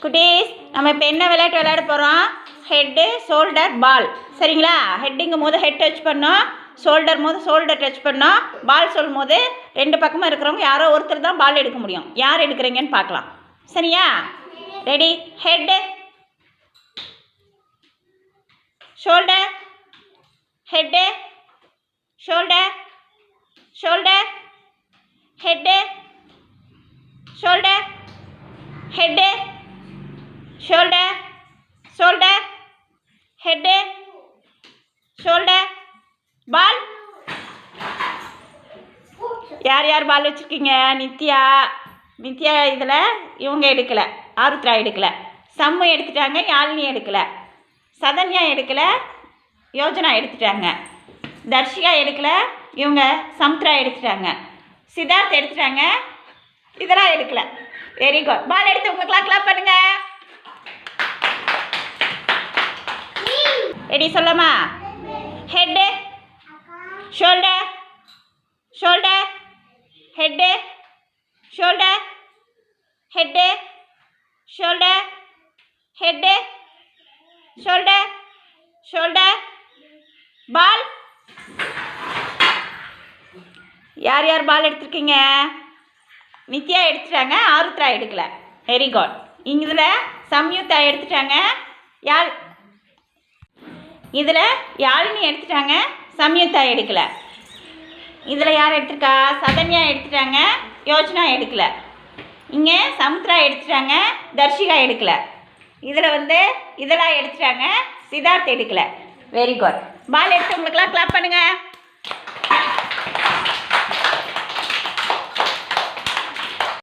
குட்டீஸ், நம்ம இப்போ என்ன விளையாட்டு விளையாட போகிறோம்? ஹெட்டு, ஷோல்டர், பால். சரிங்களா? ஹெட்டுங்கும் போது ஹெட் டச் பண்ணோம், ஷோல்டர் போது ஷோல்டர் டச் பண்ணோம். பால் சொல்லும் போது ரெண்டு பக்கமாக இருக்கிறவங்க யாரோ ஒருத்தர் தான் பால் எடுக்க முடியும். யார் எடுக்கிறீங்கன்னு பார்க்கலாம். சரியா? Ready? Head, shoulder, head, shoulder, shoulder, head, shoulder, head, shoulder, shoulder, head, shoulder, ball. யார் யார் பால் வச்சுருக்கீங்க? நித்யா இதில் இவங்க எடுக்கலை, ஆருத்ரா எடுக்கலை, சம்மு எடுத்துட்டாங்க, யாழினி எடுக்கலை, சதன்யா எடுக்கலை, யோஜனா எடுத்துட்டாங்க, தர்ஷிகா எடுக்கலை, இவங்க சமுத்ரா எடுத்துட்டாங்க, சித்தார்த் எடுத்துட்டாங்க, இதெல்லாம் எடுக்கலை. Very good. பால் எடுத்து உங்களுக்குலாம் கிளாப் பண்ணுங்க. ரெடி? சொல்லமா? Head, shoulder, shoulder, head, shoulder, head, shoulder, head, shoulder, shoulder, ball. யார் யார் பால் எடுத்துருக்கீங்க? நித்யா எடுத்துட்டாங்க, ஆருத்ரா எடுக்கலை. Very good. இதில் சம்யுக்தா எடுத்துட்டாங்க, இதில் யாழினி எடுத்துட்டாங்க, சம்யுக்தா எடுக்கலை. இதில் யார் எடுத்துருக்கா? சதன்யா எடுத்துட்டாங்க, யோஜனா எடுக்கலை. இங்கே சமுத்ரா எடுத்துட்டாங்க, தர்ஷிகா எடுக்கலை. இதில் இதெல்லாம் எடுத்துட்டாங்க, சித்தார்த் எடுக்கலை. Very good. பால் எடுத்து உங்களுக்குலாம் கிளாப் பண்ணுங்கள்.